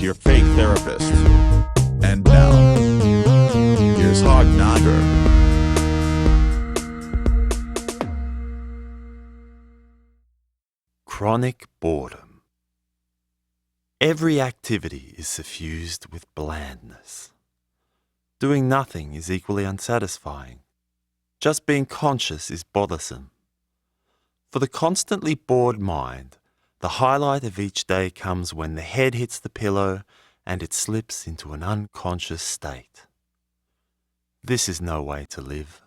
your fake therapist. And now, here's Cassandra. Chronic boredom. Every activity is suffused with blandness. Doing nothing is equally unsatisfying. Just being conscious is bothersome. For the constantly bored mind, the highlight of each day comes when the head hits the pillow and it slips into an unconscious state. This is no way to live.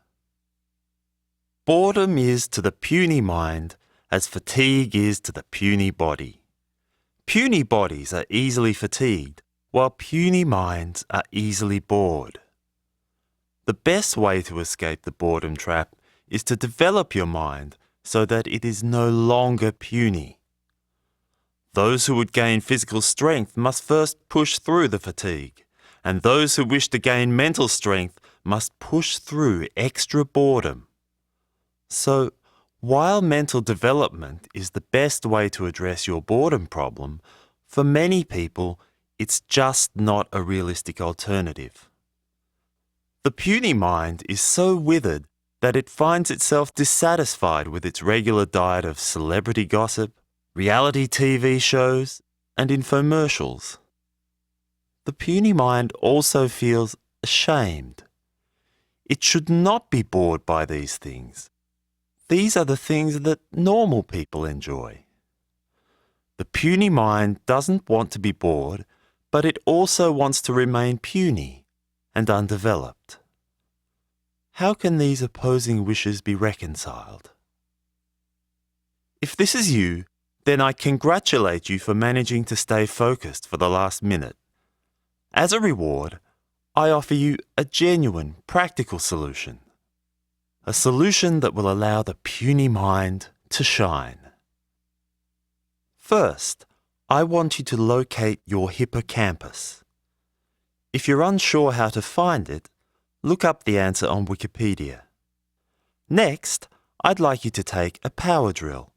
Boredom is to the puny mind as fatigue is to the puny body. Puny bodies are easily fatigued, while puny minds are easily bored. The best way to escape the boredom trap is to develop your mind so that it is no longer puny. Those who would gain physical strength must first push through the fatigue, and those who wish to gain mental strength must push through extra boredom. So, while mental development is the best way to address your boredom problem, for many people, it's just not a realistic alternative. The puny mind is so withered that it finds itself dissatisfied with its regular diet of celebrity gossip, reality TV shows, and infomercials. The puny mind also feels ashamed. It should not be bored by these things. These are the things that normal people enjoy. The puny mind doesn't want to be bored, but it also wants to remain puny and undeveloped. How can these opposing wishes be reconciled? If this is you, then I congratulate you for managing to stay focused for the last minute. As a reward, I offer you a genuine, practical solution. A solution that will allow the puny mind to shine. First, I want you to locate your hippocampus. If you're unsure how to find it, look up the answer on Wikipedia. Next, I'd like you to take a power drill,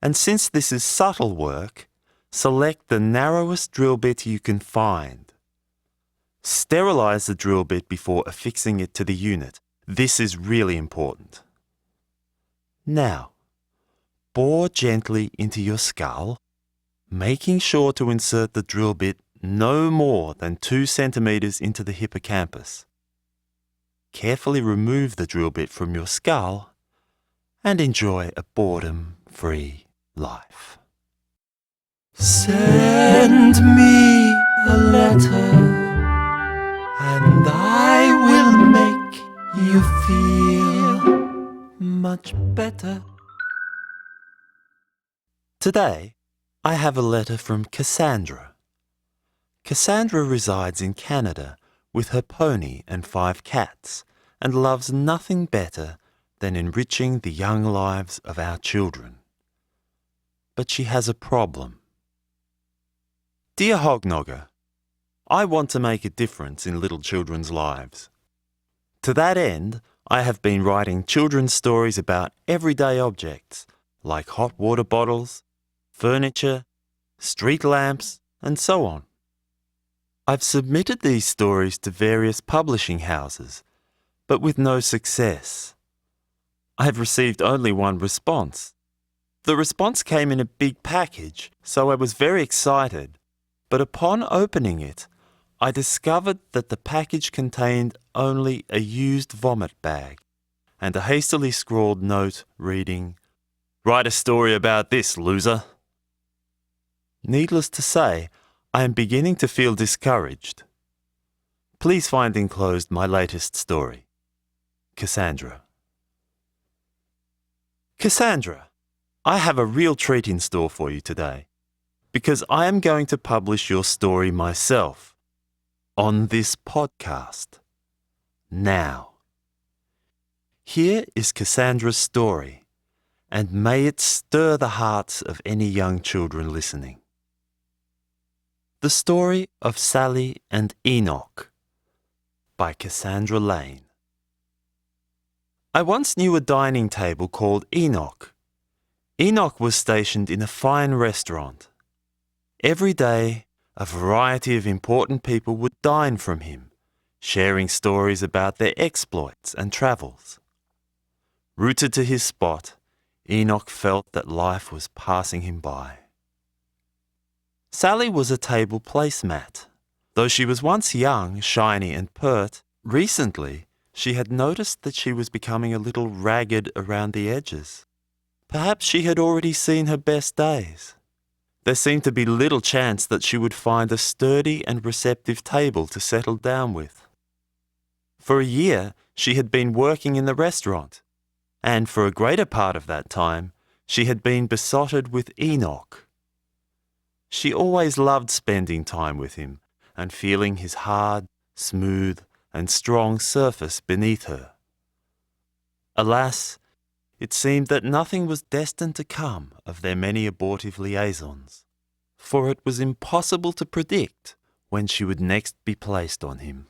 and since this is subtle work, select the narrowest drill bit you can find. Sterilize the drill bit before affixing it to the unit. This is really important. Now, bore gently into your skull, making sure to insert the drill bit no more than 2 centimeters into the hippocampus. Carefully remove the drill bit from your skull and enjoy a boredom-free life. Send me a letter, and I will make you feel much better. Today, I have a letter from Cassandra. Cassandra resides in Canada with her pony and 5 cats and loves nothing better than enriching the young lives of our children. But she has a problem. Dear Hognogger, I want to make a difference in little children's lives. To that end, I have been writing children's stories about everyday objects like hot water bottles, furniture, street lamps, and so on. I've submitted these stories to various publishing houses, but with no success. I have received only one response. The response came in a big package, so I was very excited, but upon opening it, I discovered that the package contained only a used vomit bag and a hastily scrawled note reading, "Write a story about this, loser." Needless to say, I am beginning to feel discouraged. Please find enclosed my latest story. Cassandra. Cassandra, I have a real treat in store for you today, because I am going to publish your story myself on this podcast. Now. Here is Cassandra's story, and may it stir the hearts of any young children listening. The Story of Sally and Enoch by Cassandra Lane. I once knew a dining table called Enoch. Enoch was stationed in a fine restaurant. Every day, a variety of important people would dine from him, sharing stories about their exploits and travels. Rooted to his spot, Enoch felt that life was passing him by. Sally was a table placemat. Though she was once young, shiny and pert, recently she had noticed that she was becoming a little ragged around the edges. Perhaps she had already seen her best days. There seemed to be little chance that she would find a sturdy and receptive table to settle down with. For a year, she had been working in the restaurant, and for a greater part of that time, she had been besotted with Enoch. She always loved spending time with him and feeling his hard, smooth, and strong surface beneath her. Alas, it seemed that nothing was destined to come of their many abortive liaisons, for it was impossible to predict when she would next be placed on him.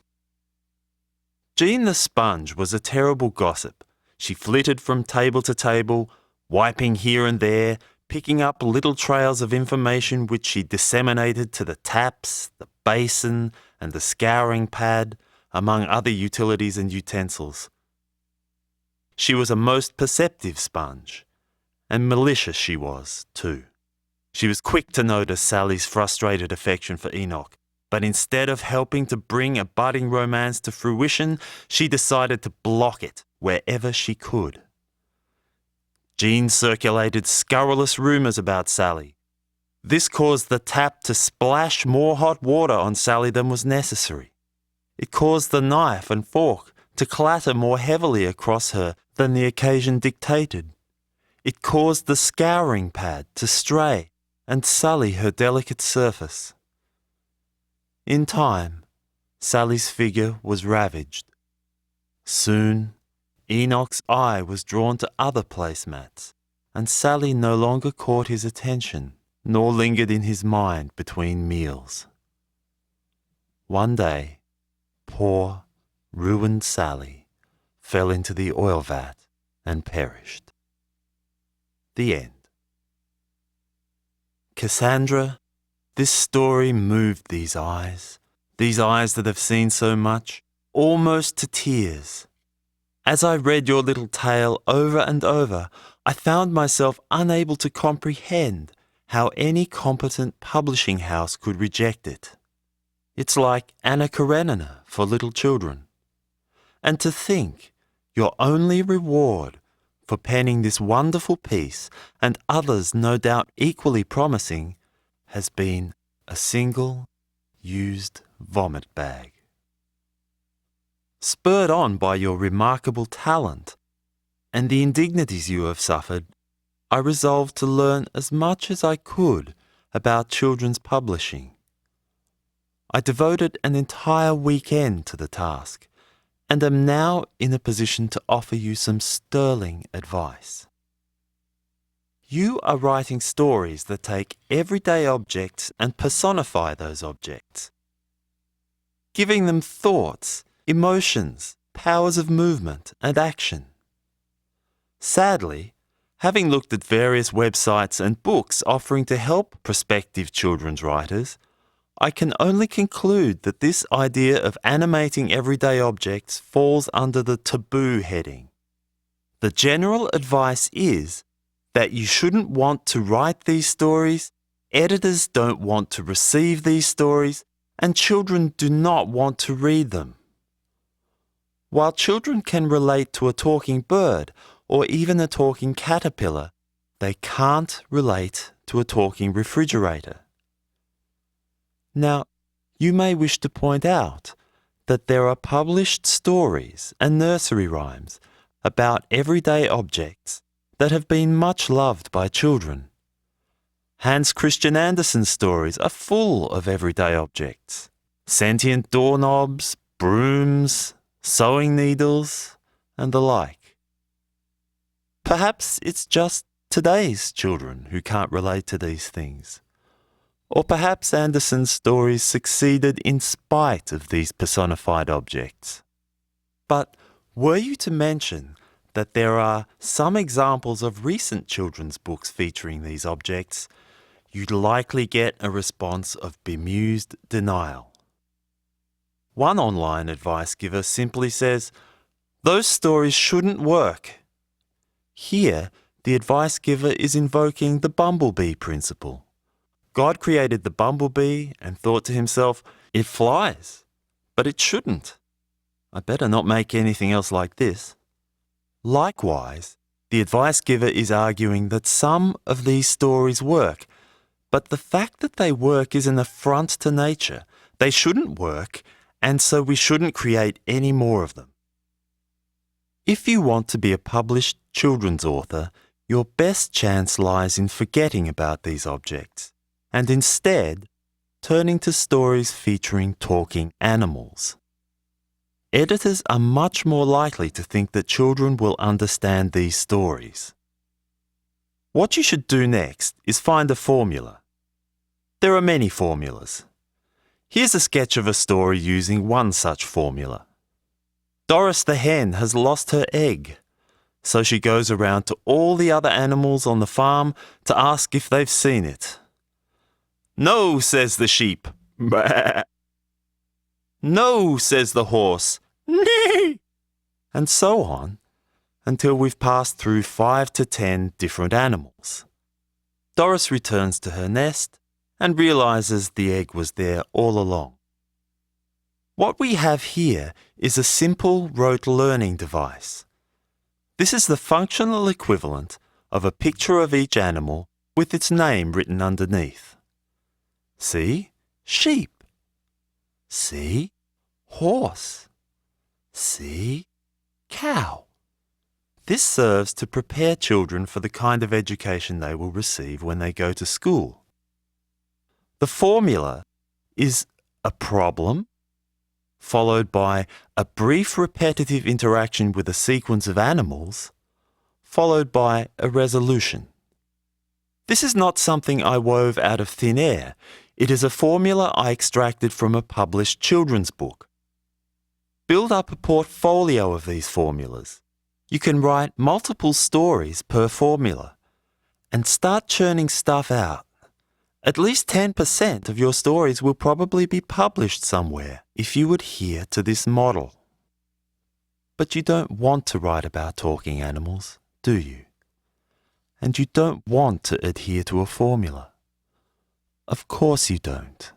Jean the Sponge was a terrible gossip. She flitted from table to table, wiping here and there, picking up little trails of information which she disseminated to the taps, the basin, and the scouring pad, among other utilities and utensils. She was a most perceptive sponge, and malicious she was, too. She was quick to notice Sally's frustrated affection for Enoch, but instead of helping to bring a budding romance to fruition, she decided to block it wherever she could. Jean circulated scurrilous rumours about Sally. This caused the tap to splash more hot water on Sally than was necessary. It caused the knife and fork to clatter more heavily across her than the occasion dictated. It caused the scouring pad to stray and sully her delicate surface. In time, Sally's figure was ravaged. Soon, Enoch's eye was drawn to other placemats, and Sally no longer caught his attention, nor lingered in his mind between meals. One day, poor, ruined Sally fell into the oil vat and perished. The end. Cassandra, this story moved these eyes that have seen so much, almost to tears. As I read your little tale over and over, I found myself unable to comprehend how any competent publishing house could reject it. It's like Anna Karenina for little children. And to think your only reward for penning this wonderful piece, and others no doubt equally promising, has been a single used vomit bag. Spurred on by your remarkable talent and the indignities you have suffered, I resolved to learn as much as I could about children's publishing. I devoted an entire weekend to the task, and am now in a position to offer you some sterling advice. You are writing stories that take everyday objects and personify those objects, giving them thoughts, emotions, powers of movement and action. Sadly, having looked at various websites and books offering to help prospective children's writers, I can only conclude that this idea of animating everyday objects falls under the taboo heading. The general advice is that you shouldn't want to write these stories, editors don't want to receive these stories, and children do not want to read them. While children can relate to a talking bird or even a talking caterpillar, they can't relate to a talking refrigerator. Now, you may wish to point out that there are published stories and nursery rhymes about everyday objects that have been much loved by children. Hans Christian Andersen's stories are full of everyday objects: sentient doorknobs, brooms, sewing needles, and the like. Perhaps it's just today's children who can't relate to these things. Or perhaps Andersen's stories succeeded in spite of these personified objects. But were you to mention that there are some examples of recent children's books featuring these objects, you'd likely get a response of bemused denial. One online advice giver simply says, "Those stories shouldn't work." Here, the advice giver is invoking the bumblebee principle. God created the bumblebee and thought to himself, "It flies, but it shouldn't. I better not make anything else like this." Likewise, the advice giver is arguing that some of these stories work, but the fact that they work is an affront to nature. They shouldn't work, and so we shouldn't create any more of them. If you want to be a published children's author, your best chance lies in forgetting about these objects and instead turning to stories featuring talking animals. Editors are much more likely to think that children will understand these stories. What you should do next is find a formula. There are many formulas. Here's a sketch of a story using one such formula. Doris the hen has lost her egg, so she goes around to all the other animals on the farm to ask if they've seen it. "No," says the sheep. "Bah." "No," says the horse. "Nee." And so on, until we've passed through 5 to 10 different animals. Doris returns to her nest and realizes the egg was there all along. What we have here is a simple rote learning device. This is the functional equivalent of a picture of each animal with its name written underneath. See? Sheep. See? Horse. See? Cow. This serves to prepare children for the kind of education they will receive when they go to school. The formula is a problem, followed by a brief repetitive interaction with a sequence of animals, followed by a resolution. This is not something I wove out of thin air. It is a formula I extracted from a published children's book. Build up a portfolio of these formulas. You can write multiple stories per formula and start churning stuff out. At least 10% of your stories will probably be published somewhere if you adhere to this model. But you don't want to write about talking animals, do you? And you don't want to adhere to a formula. Of course you don't.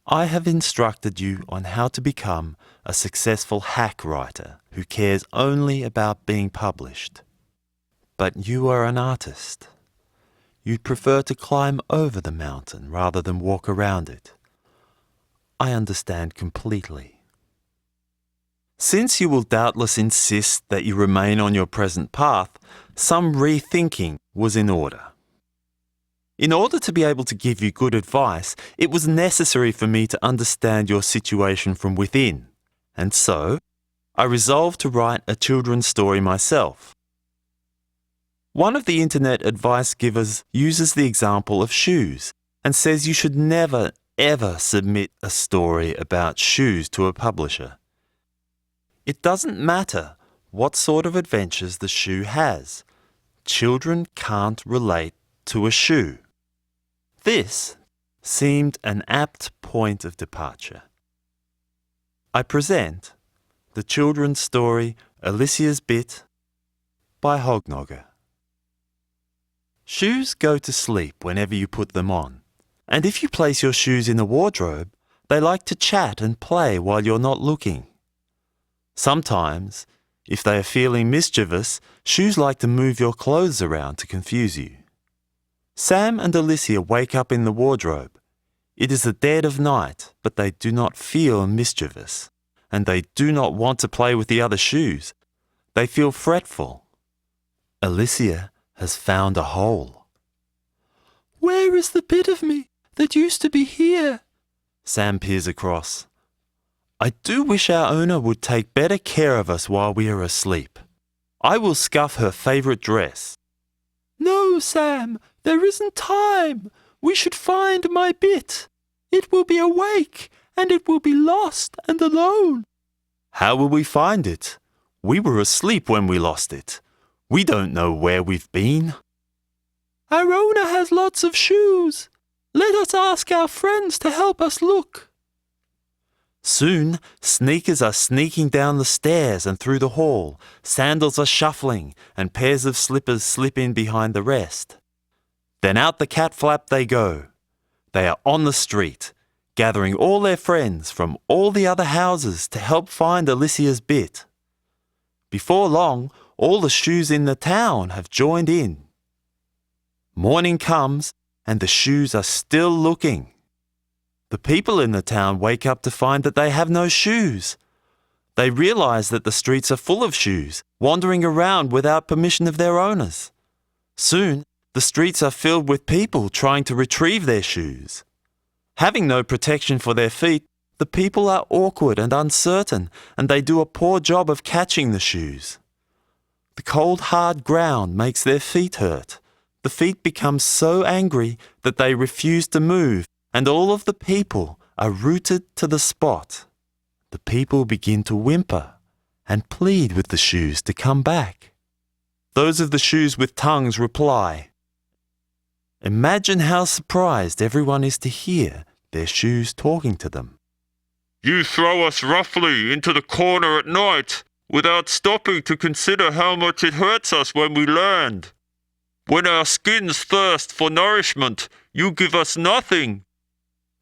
I have instructed you on how to become a successful hack writer who cares only about being published. But you are an artist. You'd prefer to climb over the mountain rather than walk around it. I understand completely. Since you will doubtless insist that you remain on your present path, some rethinking was in order. In order to be able to give you good advice, it was necessary for me to understand your situation from within, and so I resolved to write a children's story myself. One of the internet advice givers uses the example of shoes and says you should never, ever submit a story about shoes to a publisher. It doesn't matter what sort of adventures the shoe has. Children can't relate to a shoe. This seemed an apt point of departure. I present the children's story Alicia's Bit by Hognogger. Shoes go to sleep whenever you put them on, and if you place your shoes in a wardrobe, they like to chat and play while you're not looking. Sometimes, if they are feeling mischievous, shoes like to move your clothes around to confuse you. Sam and Alicia wake up in the wardrobe. It is the dead of night, but they do not feel mischievous, and they do not want to play with the other shoes. They feel fretful. Alicia has found a hole. "Where is the bit of me that used to be here?" Sam peers across. "I do wish our owner would take better care of us while we are asleep. I will scuff her favourite dress." "No, Sam, there isn't time. We should find my bit. It will be awake, and it will be lost and alone." "How will we find it? We were asleep when we lost it. We don't know where we've been." Our owner has lots of shoes. Let us ask our friends to help us look. Soon, sneakers are sneaking down the stairs and through the hall, sandals are shuffling, and pairs of slippers slip in behind the rest. Then out the cat flap they go. They are on the street, gathering all their friends from all the other houses to help find Alicia's bit. Before long, all the shoes in the town have joined in. Morning comes, and the shoes are still looking. The people in the town wake up to find that they have no shoes. They realize that the streets are full of shoes, wandering around without permission of their owners. Soon, the streets are filled with people trying to retrieve their shoes. Having no protection for their feet, the people are awkward and uncertain, and they do a poor job of catching the shoes. The cold, hard ground makes their feet hurt. The feet become so angry that they refuse to move, and all of the people are rooted to the spot. The people begin to whimper and plead with the shoes to come back. Those of the shoes with tongues reply. Imagine how surprised everyone is to hear their shoes talking to them. You throw us roughly into the corner at night, without stopping to consider how much it hurts us when we land. When our skins thirst for nourishment, you give us nothing.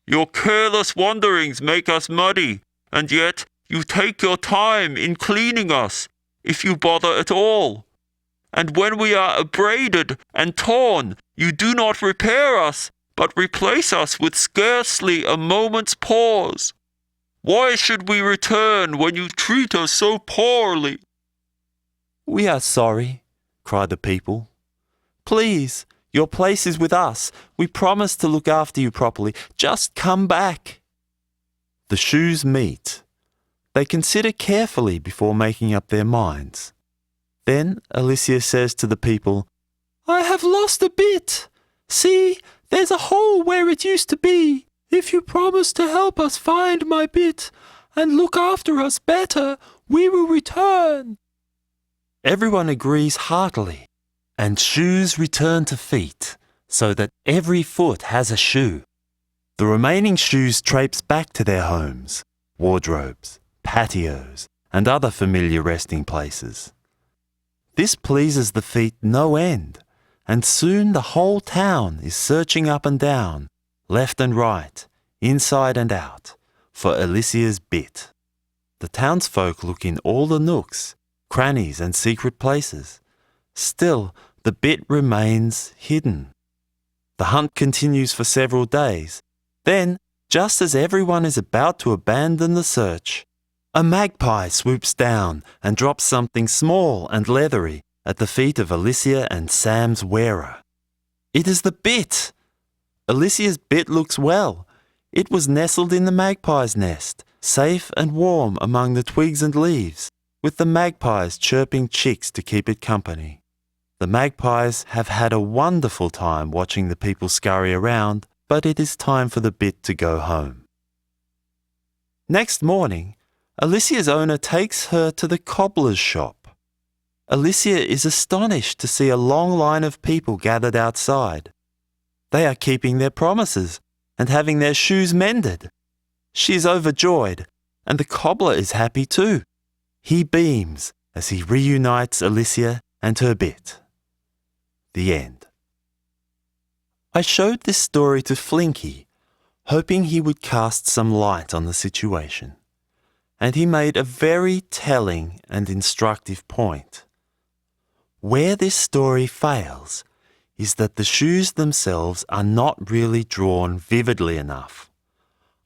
Your careless wanderings make us muddy, and yet you take your time in cleaning us, if you bother at all. And when we are abraded and torn, you do not repair us, but replace us with scarcely a moment's pause. Why should we return when you treat us so poorly? We are sorry, cried the people. Please, your place is with us. We promise to look after you properly. Just come back. The shoes meet. They consider carefully before making up their minds. Then Alicia says to the people, I have lost a bit. See, there's a hole where it used to be. If you promise to help us find my bit and look after us better, we will return. Everyone agrees heartily, and shoes return to feet, so that every foot has a shoe. The remaining shoes traipse back to their homes, wardrobes, patios, and other familiar resting places. This pleases the feet no end, and soon the whole town is searching up and down, left and right, inside and out, for Alicia's bit. The townsfolk look in all the nooks, crannies, and secret places. Still, the bit remains hidden. The hunt continues for several days. Then, just as everyone is about to abandon the search, a magpie swoops down and drops something small and leathery at the feet of Alicia and Sam's wearer. It is the bit! Alicia's bit looks well. It was nestled in the magpie's nest, safe and warm among the twigs and leaves, with the magpies chirping chicks to keep it company. The magpies have had a wonderful time watching the people scurry around, but it is time for the bit to go home. Next morning, Alicia's owner takes her to the cobbler's shop. Alicia is astonished to see a long line of people gathered outside. They are keeping their promises and having their shoes mended. She is overjoyed, and the cobbler is happy too. He beams as he reunites Alicia and her bit. The end. I showed this story to Flinky, hoping he would cast some light on the situation, and he made a very telling and instructive point. Where this story fails is that the shoes themselves are not really drawn vividly enough.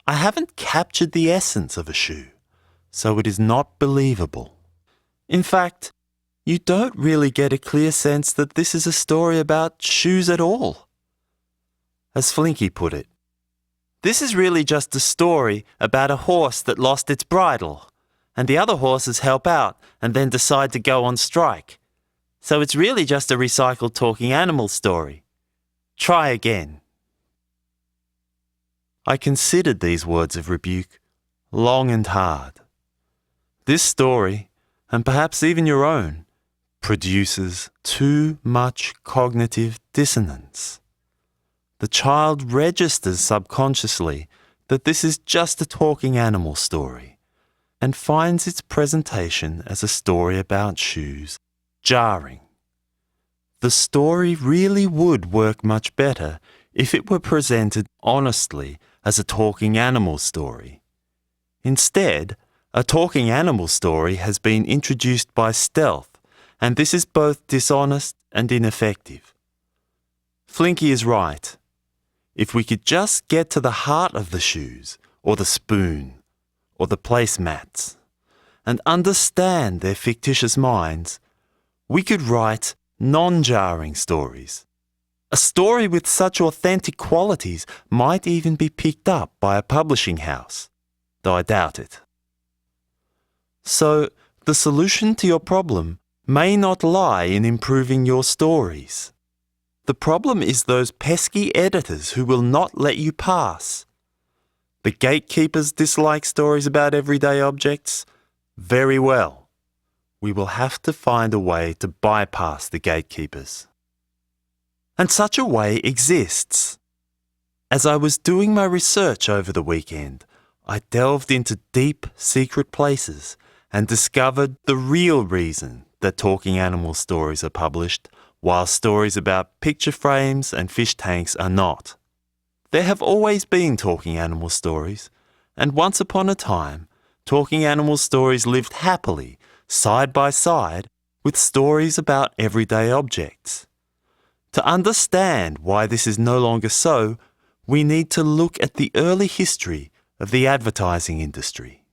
I haven't captured the essence of a shoe, so it is not believable. In fact, you don't really get a clear sense that this is a story about shoes at all. As Flinky put it, this is really just a story about a horse that lost its bridle, and the other horses help out and then decide to go on strike. So it's really just a recycled talking animal story. Try again. I considered these words of rebuke long and hard. This story, and perhaps even your own, produces too much cognitive dissonance. The child registers subconsciously that this is just a talking animal story and finds its presentation as a story about shoes jarring. The story really would work much better if it were presented honestly as a talking animal story. Instead, a talking animal story has been introduced by stealth, and this is both dishonest and ineffective. Flinky is right. If we could just get to the heart of the shoes, or the spoon, or the placemats, and understand their fictitious minds, we could write non-jarring stories. A story with such authentic qualities might even be picked up by a publishing house, though I doubt it. So, the solution to your problem may not lie in improving your stories. The problem is those pesky editors who will not let you pass. The gatekeepers dislike stories about everyday objects? Very well. We will have to find a way to bypass the gatekeepers. And such a way exists. As I was doing my research over the weekend, I delved into deep, secret places and discovered the real reason that talking animal stories are published, while stories about picture frames and fish tanks are not. There have always been talking animal stories, and once upon a time, talking animal stories lived happily, side by side, with stories about everyday objects. To understand why this is no longer so, we need to look at the early history of the advertising industry.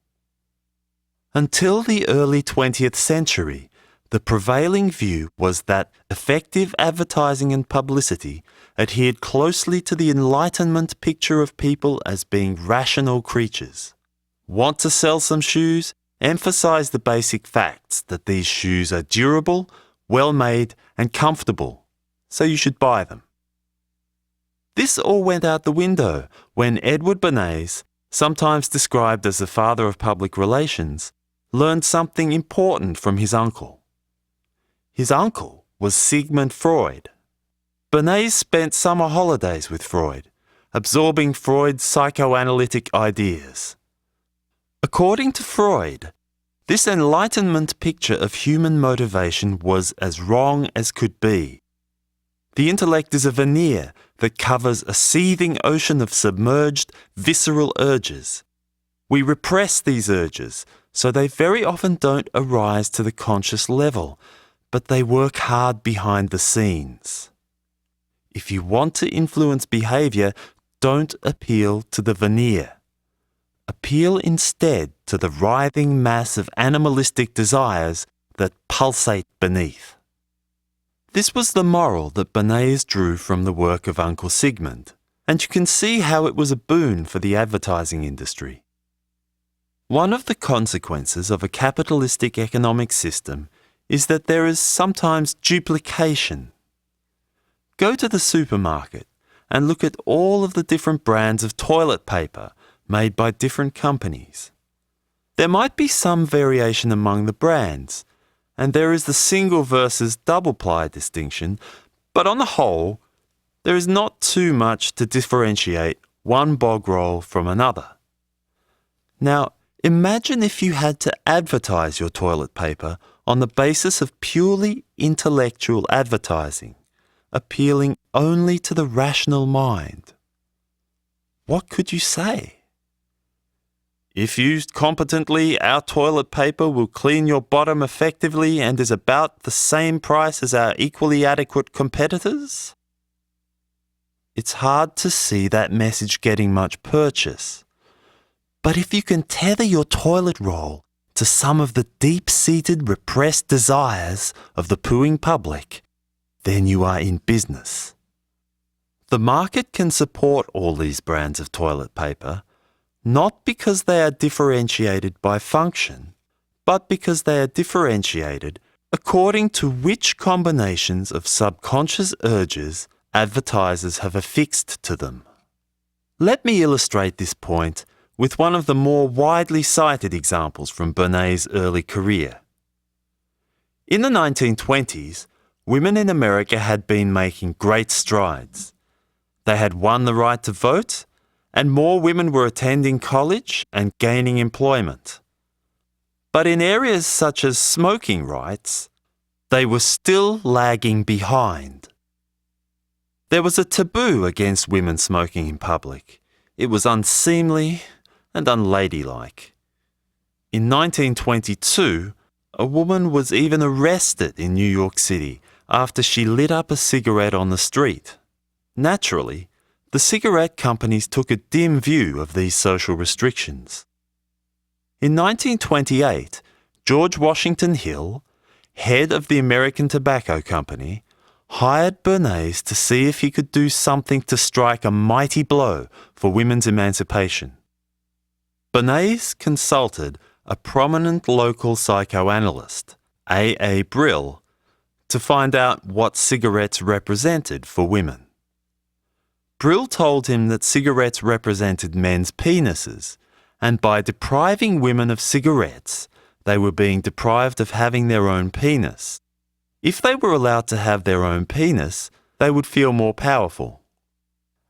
Until the early 20th century, the prevailing view was that effective advertising and publicity adhered closely to the Enlightenment picture of people as being rational creatures. Want to sell some shoes? Emphasize the basic facts that these shoes are durable, well-made, and comfortable, so you should buy them. This all went out the window when Edward Bernays, sometimes described as the father of public relations, learned something important from his uncle. His uncle was Sigmund Freud. Bernays spent summer holidays with Freud, absorbing Freud's psychoanalytic ideas. According to Freud, this Enlightenment picture of human motivation was as wrong as could be. The intellect is a veneer that covers a seething ocean of submerged, visceral urges. We repress these urges, so they very often don't arise to the conscious level, but they work hard behind the scenes. If you want to influence behavior, don't appeal to the veneer. Appeal instead to the writhing mass of animalistic desires that pulsate beneath. This was the moral that Bernays drew from the work of Uncle Sigmund, and you can see how it was a boon for the advertising industry. One of the consequences of a capitalistic economic system is that there is sometimes duplication. Go to the supermarket and look at all of the different brands of toilet paper made by different companies. There might be some variation among the brands, and there is the single versus double ply distinction, but on the whole, there is not too much to differentiate one bog roll from another. Now, imagine if you had to advertise your toilet paper on the basis of purely intellectual advertising, appealing only to the rational mind. What could you say? If used competently, our toilet paper will clean your bottom effectively and is about the same price as our equally adequate competitors? It's hard to see that message getting much purchase. But if you can tether your toilet roll to some of the deep-seated repressed desires of the pooing public, then you are in business. The market can support all these brands of toilet paper, not because they are differentiated by function, but because they are differentiated according to which combinations of subconscious urges advertisers have affixed to them. Let me illustrate this point with one of the more widely cited examples from Bernays' early career. In the 1920s, women in America had been making great strides. They had won the right to vote, and more women were attending college and gaining employment. But in areas such as smoking rights, they were still lagging behind. There was a taboo against women smoking in public. It was unseemly and unladylike. In 1922, a woman was even arrested in New York City after she lit up a cigarette on the street. Naturally, the cigarette companies took a dim view of these social restrictions. In 1928, George Washington Hill, head of the American Tobacco Company, hired Bernays to see if he could do something to strike a mighty blow for women's emancipation. Bernays consulted a prominent local psychoanalyst, A. Brill, to find out what cigarettes represented for women. Brill told him that cigarettes represented men's penises, and by depriving women of cigarettes, they were being deprived of having their own penis. If they were allowed to have their own penis, they would feel more powerful.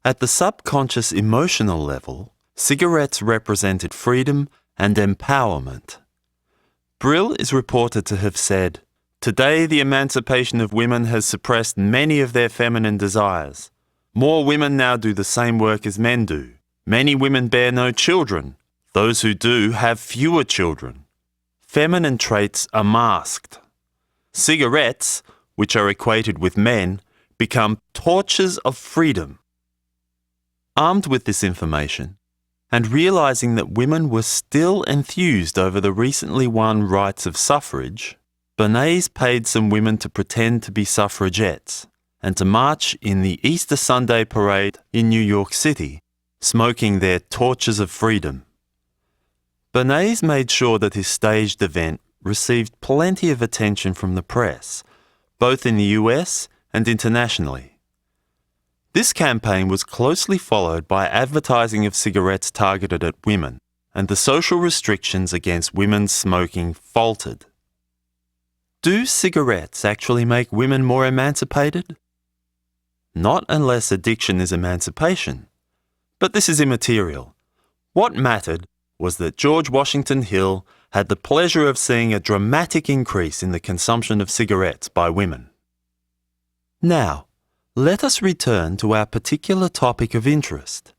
At the subconscious emotional level, cigarettes represented freedom and empowerment. Brill is reported to have said, "Today the emancipation of women has suppressed many of their feminine desires. More women now do the same work as men do. Many women bear no children. Those who do have fewer children. Feminine traits are masked. Cigarettes, which are equated with men, become torches of freedom." Armed with this information, and realizing that women were still enthused over the recently won rights of suffrage, Bernays paid some women to pretend to be suffragettes and to march in the Easter Sunday parade in New York City, smoking their torches of freedom. Bernays made sure that his staged event received plenty of attention from the press, both in the US and internationally. This campaign was closely followed by advertising of cigarettes targeted at women, and the social restrictions against women's smoking faltered. Do cigarettes actually make women more emancipated? Not unless addiction is emancipation. But this is immaterial. What mattered was that George Washington Hill had the pleasure of seeing a dramatic increase in the consumption of cigarettes by women. Now, let us return to our particular topic of interest.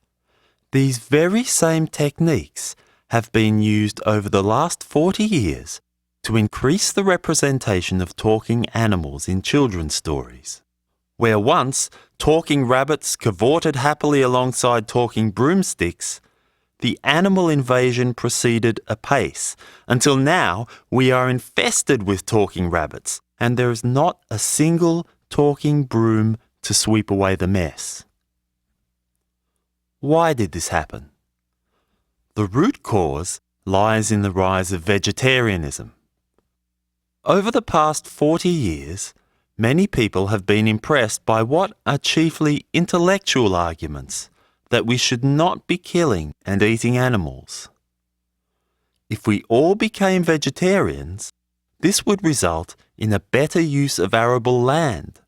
These very same techniques have been used over the last 40 years to increase the representation of talking animals in children's stories. Where once talking rabbits cavorted happily alongside talking broomsticks, the animal invasion proceeded apace, until now we are infested with talking rabbits, and there is not a single talking broom to sweep away the mess. Why did this happen? The root cause lies in the rise of vegetarianism. Over the past 40 years, many people have been impressed by what are chiefly intellectual arguments that we should not be killing and eating animals. If we all became vegetarians, this would result in a better use of arable land.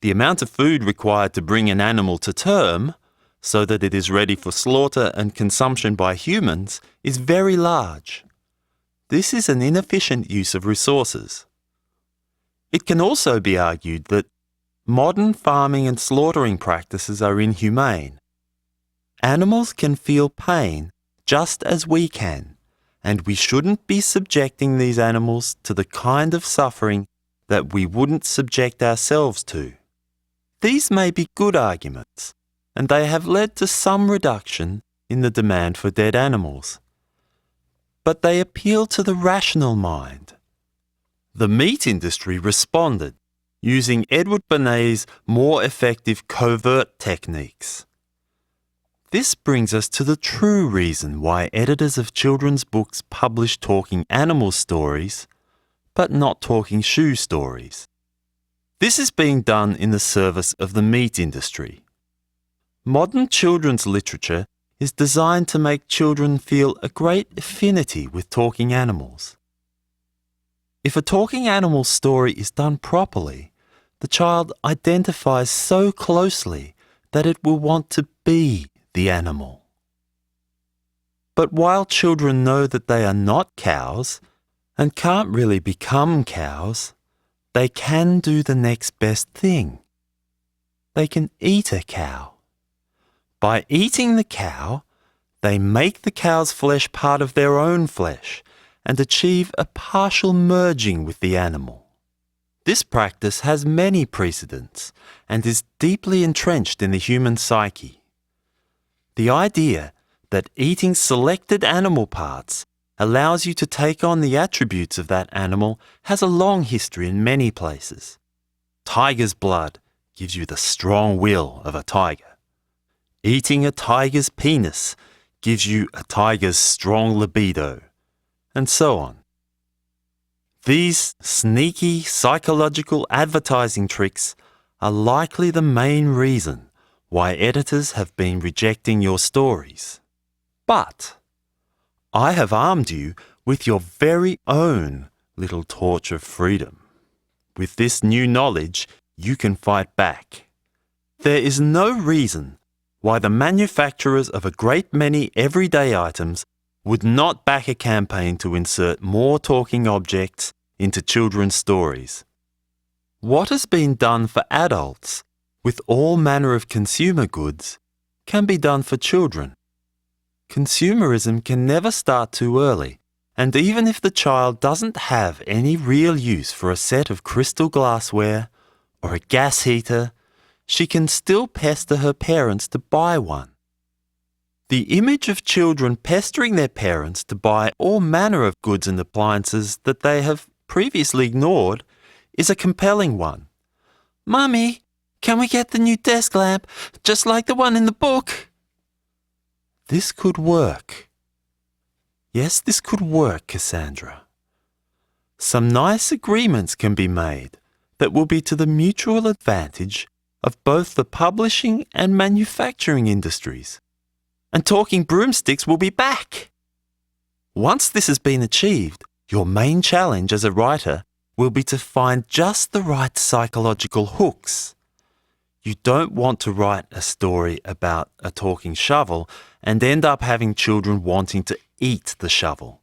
The amount of food required to bring an animal to term, so that it is ready for slaughter and consumption by humans, is very large. This is an inefficient use of resources. It can also be argued that modern farming and slaughtering practices are inhumane. Animals can feel pain just as we can, and we shouldn't be subjecting these animals to the kind of suffering that we wouldn't subject ourselves to. These may be good arguments, and they have led to some reduction in the demand for dead animals. But they appeal to the rational mind. The meat industry responded, using Edward Bernays' more effective covert techniques. This brings us to the true reason why editors of children's books publish talking animal stories, but not talking shoe stories. This is being done in the service of the meat industry. Modern children's literature is designed to make children feel a great affinity with talking animals. If a talking animal story is done properly, the child identifies so closely that it will want to be the animal. But while children know that they are not cows and can't really become cows, they can do the next best thing. They can eat a cow. By eating the cow, they make the cow's flesh part of their own flesh and achieve a partial merging with the animal. This practice has many precedents and is deeply entrenched in the human psyche. The idea that eating selected animal parts allows you to take on the attributes of that animal has a long history in many places. Tiger's blood gives you the strong will of a tiger. Eating a tiger's penis gives you a tiger's strong libido, and so on. These sneaky psychological advertising tricks are likely the main reason why editors have been rejecting your stories. But I have armed you with your very own little torch of freedom. With this new knowledge, you can fight back. There is no reason why the manufacturers of a great many everyday items would not back a campaign to insert more talking objects into children's stories. What has been done for adults with all manner of consumer goods can be done for children. Consumerism can never start too early, and even if the child doesn't have any real use for a set of crystal glassware or a gas heater, she can still pester her parents to buy one. The image of children pestering their parents to buy all manner of goods and appliances that they have previously ignored is a compelling one. "Mummy, can we get the new desk lamp, just like the one in the book?" This could work. Yes, this could work, Cassandra. Some nice agreements can be made that will be to the mutual advantage of both the publishing and manufacturing industries. And talking broomsticks will be back. Once this has been achieved, your main challenge as a writer will be to find just the right psychological hooks. You don't want to write a story about a talking shovel and end up having children wanting to eat the shovel.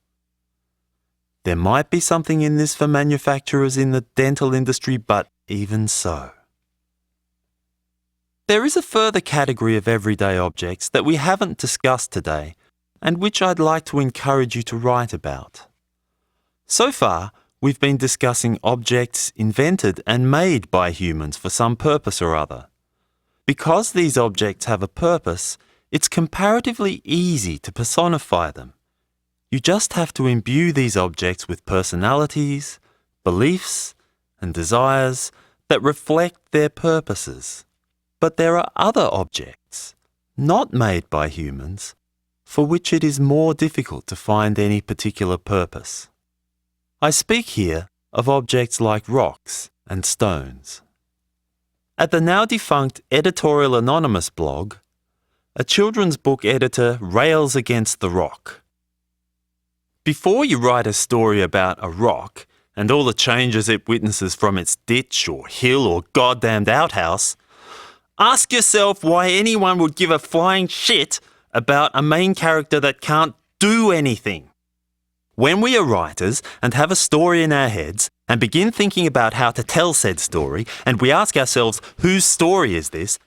There might be something in this for manufacturers in the dental industry, but even so. There is a further category of everyday objects that we haven't discussed today and which I'd like to encourage you to write about. So far, we've been discussing objects invented and made by humans for some purpose or other. Because these objects have a purpose, it's comparatively easy to personify them. You just have to imbue these objects with personalities, beliefs, and desires that reflect their purposes. But there are other objects, not made by humans, for which it is more difficult to find any particular purpose. I speak here of objects like rocks and stones. At the now defunct Editorial Anonymous blog, a children's book editor rails against the rock. Before you write a story about a rock and all the changes it witnesses from its ditch or hill or goddamned outhouse, ask yourself why anyone would give a flying shit about a main character that can't do anything. When we are writers and have a story in our heads and begin thinking about how to tell said story, and we ask ourselves, whose story is this?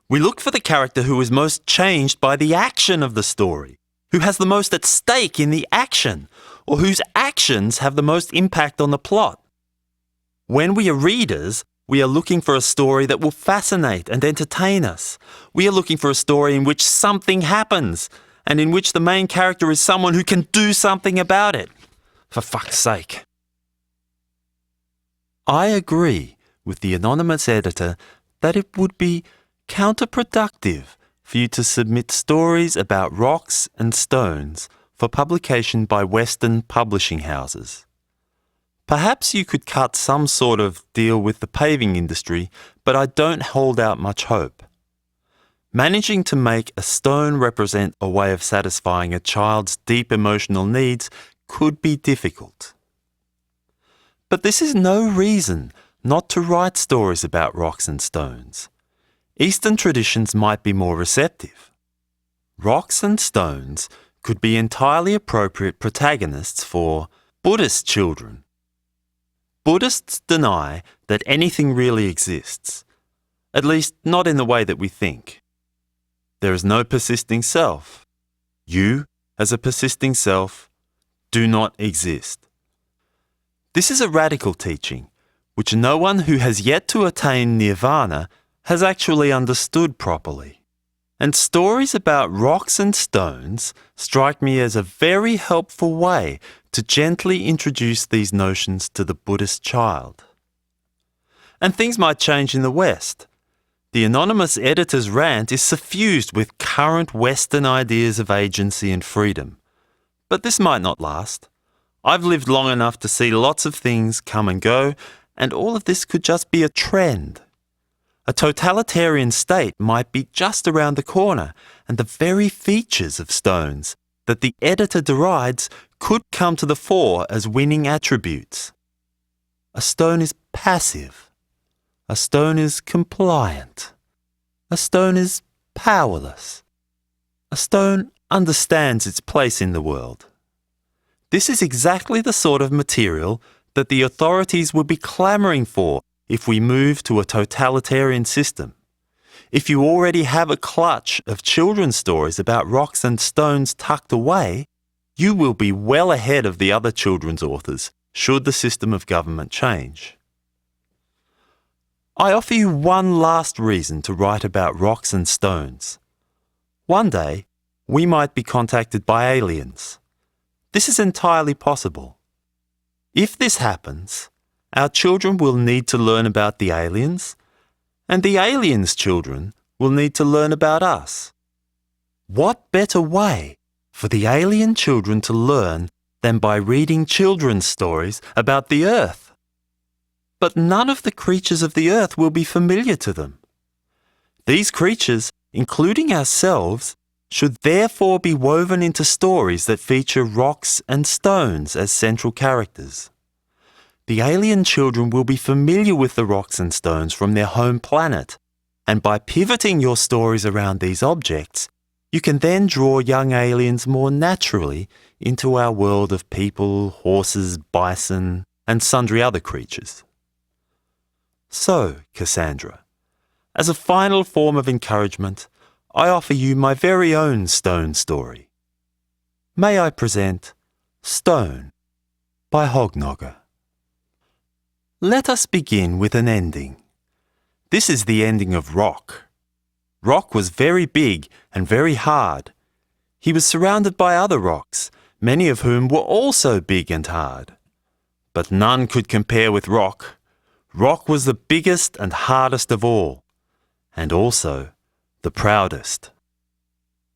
We look for the character who is most changed by the action of the story, who has the most at stake in the action, or whose actions have the most impact on the plot. When we are readers, we are looking for a story that will fascinate and entertain us. We are looking for a story in which something happens, and in which the main character is someone who can do something about it. For fuck's sake. I agree with the anonymous editor that it would be counterproductive for you to submit stories about rocks and stones for publication by Western publishing houses. Perhaps you could cut some sort of deal with the paving industry, but I don't hold out much hope. Managing to make a stone represent a way of satisfying a child's deep emotional needs could be difficult. But this is no reason not to write stories about rocks and stones. Eastern traditions might be more receptive. Rocks and stones could be entirely appropriate protagonists for Buddhist children. Buddhists deny that anything really exists, at least not in the way that we think. There is no persisting self. You, as a persisting self, do not exist. This is a radical teaching, which no one who has yet to attain nirvana has actually understood properly. And stories about rocks and stones strike me as a very helpful way to gently introduce these notions to the Buddhist child. And things might change in the West. The anonymous editor's rant is suffused with current Western ideas of agency and freedom. But this might not last. I've lived long enough to see lots of things come and go, and all of this could just be a trend. A totalitarian state might be just around the corner, and the very features of stones that the editor derides could come to the fore as winning attributes. A stone is passive. A stone is compliant. A stone is powerless. A stone understands its place in the world. This is exactly the sort of material that the authorities would be clamouring for if we move to a totalitarian system. If you already have a clutch of children's stories about rocks and stones tucked away, you will be well ahead of the other children's authors should the system of government change. I offer you one last reason to write about rocks and stones. One day, we might be contacted by aliens. This is entirely possible. If this happens, our children will need to learn about the aliens, and the aliens' children will need to learn about us. What better way for the alien children to learn than by reading children's stories about the Earth? But none of the creatures of the Earth will be familiar to them. These creatures, including ourselves, should therefore be woven into stories that feature rocks and stones as central characters. The alien children will be familiar with the rocks and stones from their home planet, and by pivoting your stories around these objects, you can then draw young aliens more naturally into our world of people, horses, bison, and sundry other creatures. So, Cassandra, as a final form of encouragement, I offer you my very own stone story. May I present Stone by Hognogger. Let us begin with an ending. This is the ending of Rock. Rock was very big and very hard. He was surrounded by other rocks, many of whom were also big and hard. But none could compare with Rock. Rock was the biggest and hardest of all, and also the proudest.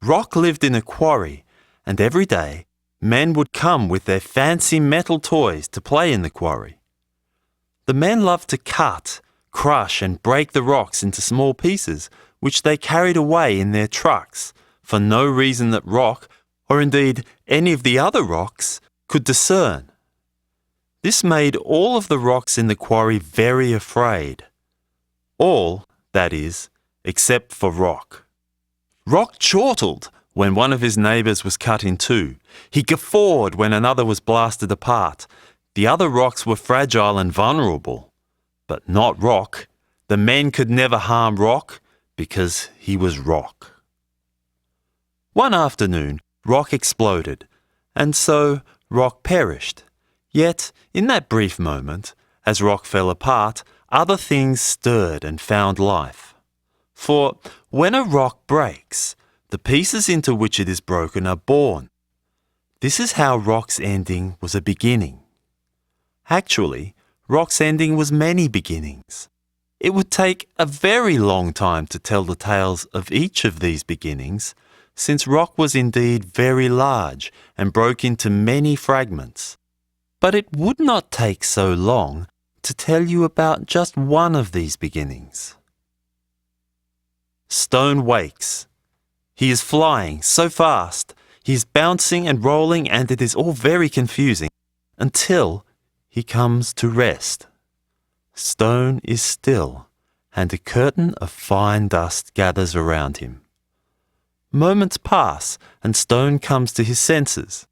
Rock lived in a quarry, and every day men would come with their fancy metal toys to play in the quarry. The men loved to cut, crush, and break the rocks into small pieces, which they carried away in their trucks, for no reason that Rock, or indeed any of the other rocks, could discern. This made all of the rocks in the quarry very afraid. All, that is, except for Rock. Rock chortled when one of his neighbours was cut in two. He guffawed when another was blasted apart. The other rocks were fragile and vulnerable, but not Rock. The men could never harm Rock because he was Rock. One afternoon, Rock exploded, and so Rock perished. Yet, in that brief moment, as Rock fell apart, other things stirred and found life. For when a rock breaks, the pieces into which it is broken are born. This is how Rock's ending was a beginning. Actually, Rock's ending was many beginnings. It would take a very long time to tell the tales of each of these beginnings, since Rock was indeed very large and broke into many fragments. But it would not take so long to tell you about just one of these beginnings. Stone wakes. He is flying so fast, he is bouncing and rolling, and it is all very confusing, until he comes to rest. Stone is still, and a curtain of fine dust gathers around him. Moments pass, and Stone comes to his senses.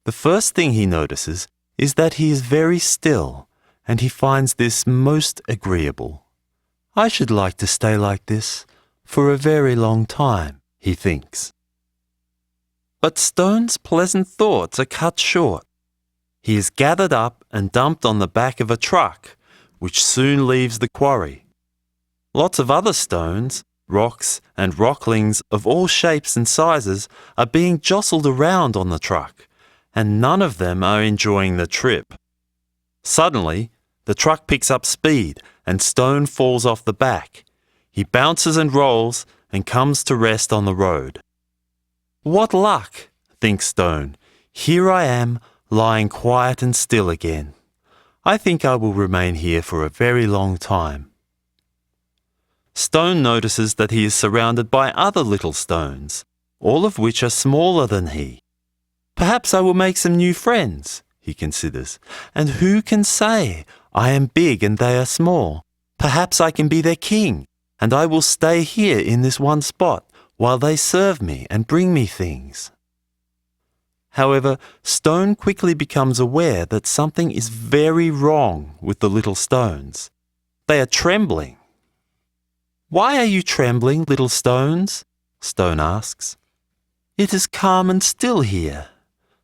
The first thing he notices is that he is very still, and he finds this most agreeable. I should like to stay like this for a very long time, he thinks. But Stone's pleasant thoughts are cut short. He is gathered up and dumped on the back of a truck, which soon leaves the quarry. Lots of other stones, rocks, and rocklings of all shapes and sizes are being jostled around on the truck, and none of them are enjoying the trip. Suddenly, the truck picks up speed and Stone falls off the back. He bounces and rolls and comes to rest on the road. What luck, thinks Stone. Here I am, lying quiet and still again. I think I will remain here for a very long time. Stone notices that he is surrounded by other little stones, all of which are smaller than he. Perhaps I will make some new friends, he considers, and who can say? I am big and they are small. Perhaps I can be their king, and I will stay here in this one spot while they serve me and bring me things. However, Stone quickly becomes aware that something is very wrong with the little stones. They are trembling. Why are you trembling, little stones? Stone asks. It is calm and still here.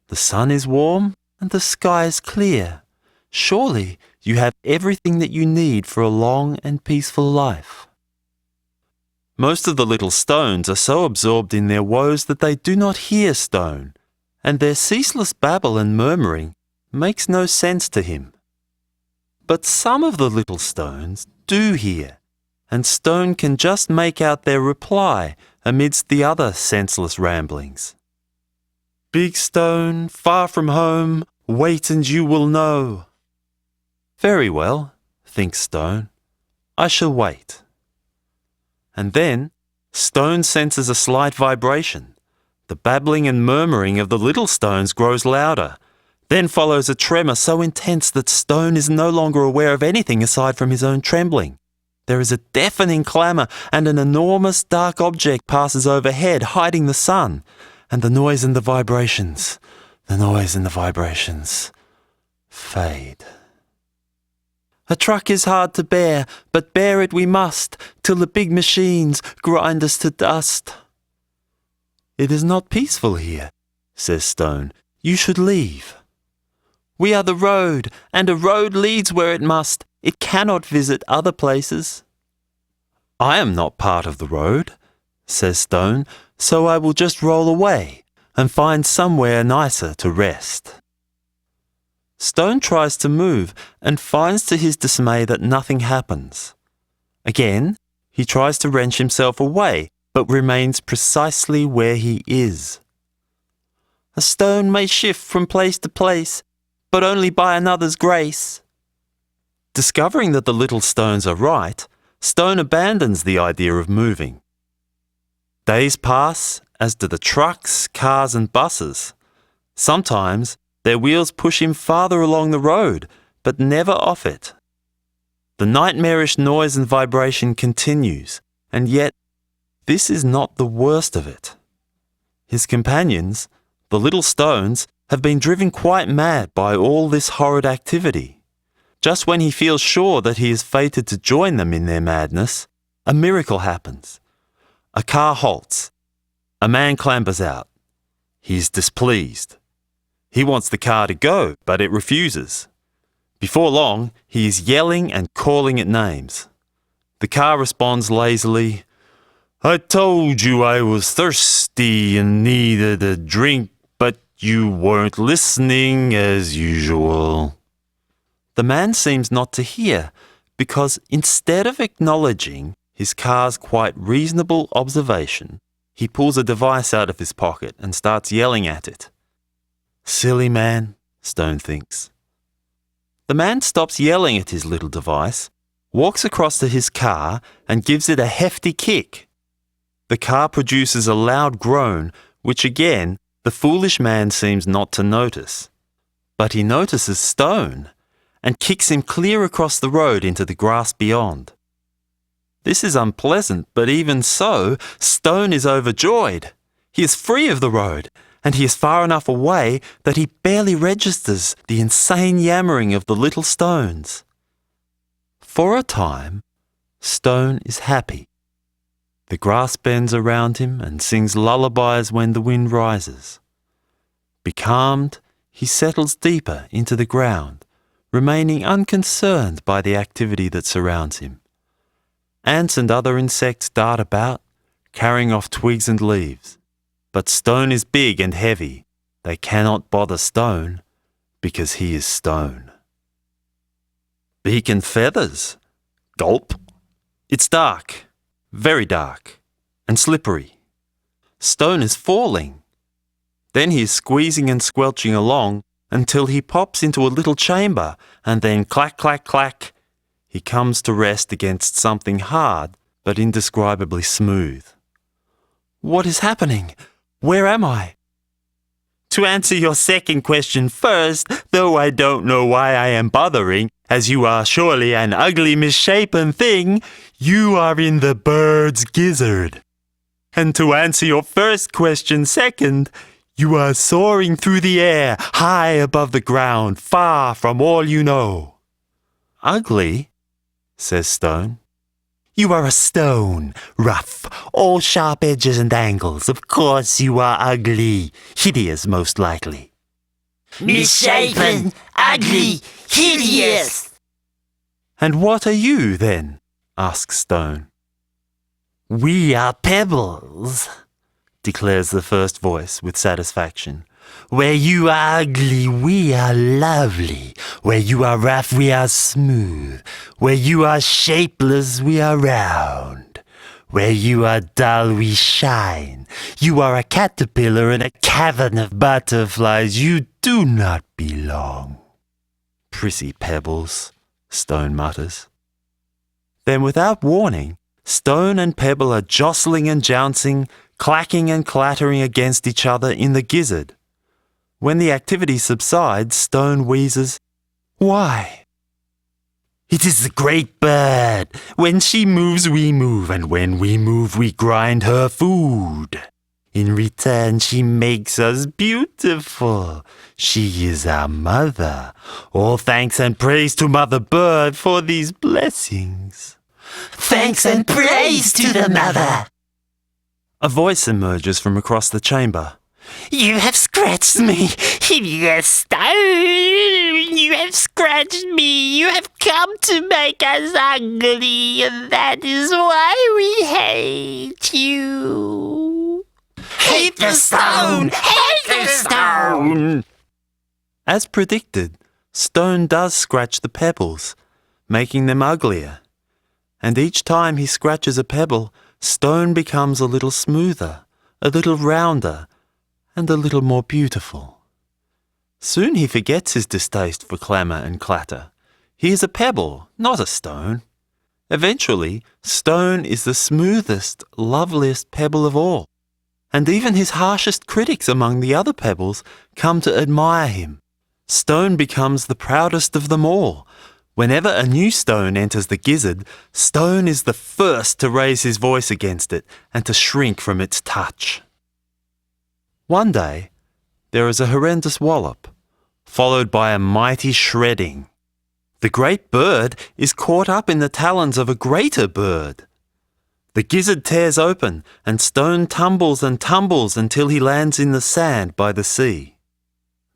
The sun is warm and the sky is clear. Surely you have everything that you need for a long and peaceful life. Most of the little stones are so absorbed in their woes that they do not hear Stone, and their ceaseless babble and murmuring makes no sense to him. But some of the little stones do hear, and Stone can just make out their reply amidst the other senseless ramblings. Big stone, far from home, wait and you will know. Very well, thinks Stone. I shall wait. And then Stone senses a slight vibration. The babbling and murmuring of the little stones grows louder. Then follows a tremor so intense that Stone is no longer aware of anything aside from his own trembling. There is a deafening clamour, and an enormous dark object passes overhead, hiding the sun. And the noise and the vibrations fade. A truck is hard to bear, but bear it we must, till the big machines grind us to dust. It is not peaceful here, says Stone. You should leave. We are the road, and a road leads where it must. It cannot visit other places. I am not part of the road, says Stone, so I will just roll away and find somewhere nicer to rest. Stone tries to move and finds to his dismay that nothing happens. Again, he tries to wrench himself away, but remains precisely where he is. A stone may shift from place to place, but only by another's grace. Discovering that the little stones are right, Stone abandons the idea of moving. Days pass, as do the trucks, cars and buses. Sometimes their wheels push him farther along the road, but never off it. The nightmarish noise and vibration continues, and yet this is not the worst of it. His companions, the little stones, have been driven quite mad by all this horrid activity. Just when he feels sure that he is fated to join them in their madness, a miracle happens. A car halts. A man clambers out. He is displeased. He wants the car to go, but it refuses. Before long, he is yelling and calling it names. The car responds lazily, I told you I was thirsty and needed a drink, but you weren't listening as usual. The man seems not to hear, because instead of acknowledging his car's quite reasonable observation, he pulls a device out of his pocket and starts yelling at it. Silly man, Stone thinks. The man stops yelling at his little device, walks across to his car and gives it a hefty kick. The car produces a loud groan, which again the foolish man seems not to notice. But he notices Stone, and kicks him clear across the road into the grass beyond. This is unpleasant, but even so, Stone is overjoyed. He is free of the road, and he is far enough away that he barely registers the insane yammering of the little stones. For a time, Stone is happy. The grass bends around him and sings lullabies when the wind rises. Becalmed, he settles deeper into the ground, remaining unconcerned by the activity that surrounds him. Ants and other insects dart about, carrying off twigs and leaves. But Stone is big and heavy. They cannot bother Stone, because he is Stone. Beak and feathers. Gulp. It's dark, very dark, and slippery. Stone is falling. Then he is squeezing and squelching along until he pops into a little chamber, and then clack, clack, clack, he comes to rest against something hard but indescribably smooth. What is happening? Where am I? To answer your second question first, though I don't know why I am bothering, as you are surely an ugly misshapen thing, you are in the bird's gizzard. And to answer your first question second, you are soaring through the air, high above the ground, far from all you know. Ugly? Says Stone. You are a stone, rough, all sharp edges and angles. Of course you are ugly, hideous most likely. Misshapen, ugly, hideous. And what are you then? Asks Stone. We are pebbles, declares the first voice with satisfaction. Where you are ugly, we are lovely. Where you are rough, we are smooth. Where you are shapeless, we are round. Where you are dull, we shine. You are a caterpillar in a cavern of butterflies. You do not belong. Prissy pebbles, Stone mutters. Then without warning, Stone and Pebble are jostling and jouncing, clacking and clattering against each other in the gizzard. When the activity subsides, Stone wheezes, Why? It is the great bird. When she moves, we move, and when we move, we grind her food. In return, she makes us beautiful. She is our mother. All thanks and praise to Mother Bird for these blessings. Thanks and praise to the mother. A voice emerges from across the chamber. You have scratched me, hideous stone. You have scratched me. You have come to make us ugly, and that is why we hate you. Hate the stone! Hate the stone! As predicted, Stone does scratch the pebbles, making them uglier. And each time he scratches a pebble, Stone becomes a little smoother, a little rounder, and a little more beautiful. Soon he forgets his distaste for clamour and clatter. He is a pebble, not a stone. Eventually, Stone is the smoothest, loveliest pebble of all, and even his harshest critics among the other pebbles come to admire him. Stone becomes the proudest of them all. Whenever a new stone enters the gizzard, Stone is the first to raise his voice against it and to shrink from its touch. One day, there is a horrendous wallop, followed by a mighty shredding. The great bird is caught up in the talons of a greater bird. The gizzard tears open, and Stone tumbles and tumbles until he lands in the sand by the sea.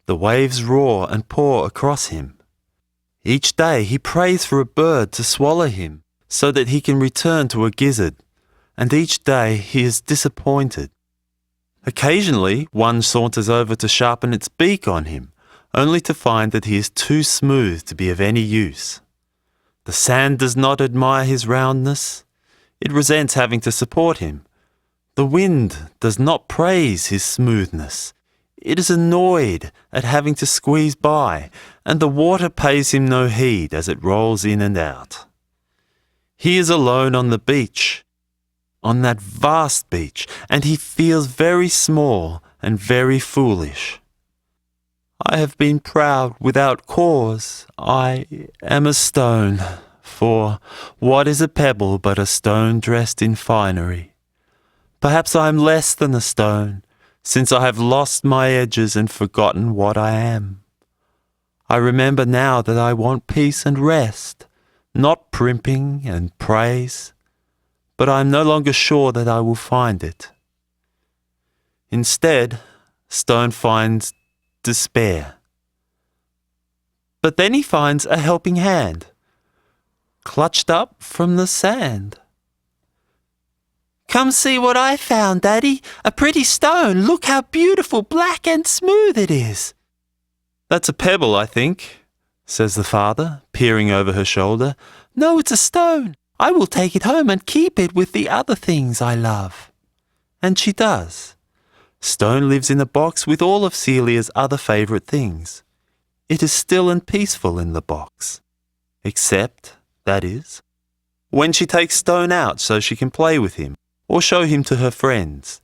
The waves roar and pour across him. Each day he prays for a bird to swallow him so that he can return to a gizzard, and each day he is disappointed. Occasionally, one saunters over to sharpen its beak on him, only to find that he is too smooth to be of any use. The sand does not admire his roundness. It resents having to support him. The wind does not praise his smoothness. It is annoyed at having to squeeze by, and the water pays him no heed as it rolls in and out. He is alone on the beach, on that vast beach, and he feels very small and very foolish. I have been proud without cause. I am a stone, for what is a pebble but a stone dressed in finery? Perhaps I am less than a stone, since I have lost my edges and forgotten what I am. I remember now that I want peace and rest, not primping and praise, but I am no longer sure that I will find it. Instead, Stone finds despair. But then he finds a helping hand, clutched up from the sand. Come see what I found, Daddy. A pretty stone. Look how beautiful, black and smooth it is. That's a pebble, I think, says the father, peering over her shoulder. No, it's a stone. I will take it home and keep it with the other things I love. And she does. Stone lives in a box with all of Celia's other favourite things. It is still and peaceful in the box. Except, that is, when she takes Stone out so she can play with him or show him to her friends.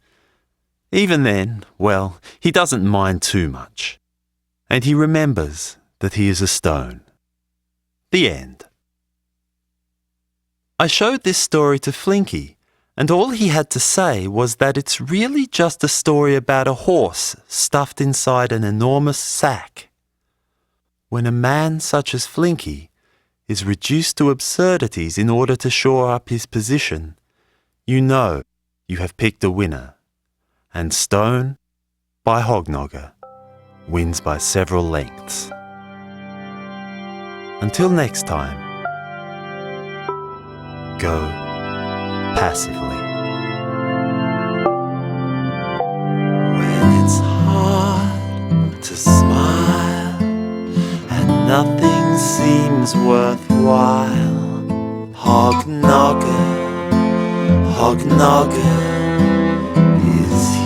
Even then, well, he doesn't mind too much. And he remembers that he is a stone. The end. I showed this story to Flinky, and all he had to say was that it's really just a story about a horse stuffed inside an enormous sack. When a man such as Flinky is reduced to absurdities in order to shore up his position, you know you have picked a winner. And Stone, by Hognogger, wins by several lengths. Until next time, go passively. When it's hard to smile and nothing seems worthwhile, Hognogger is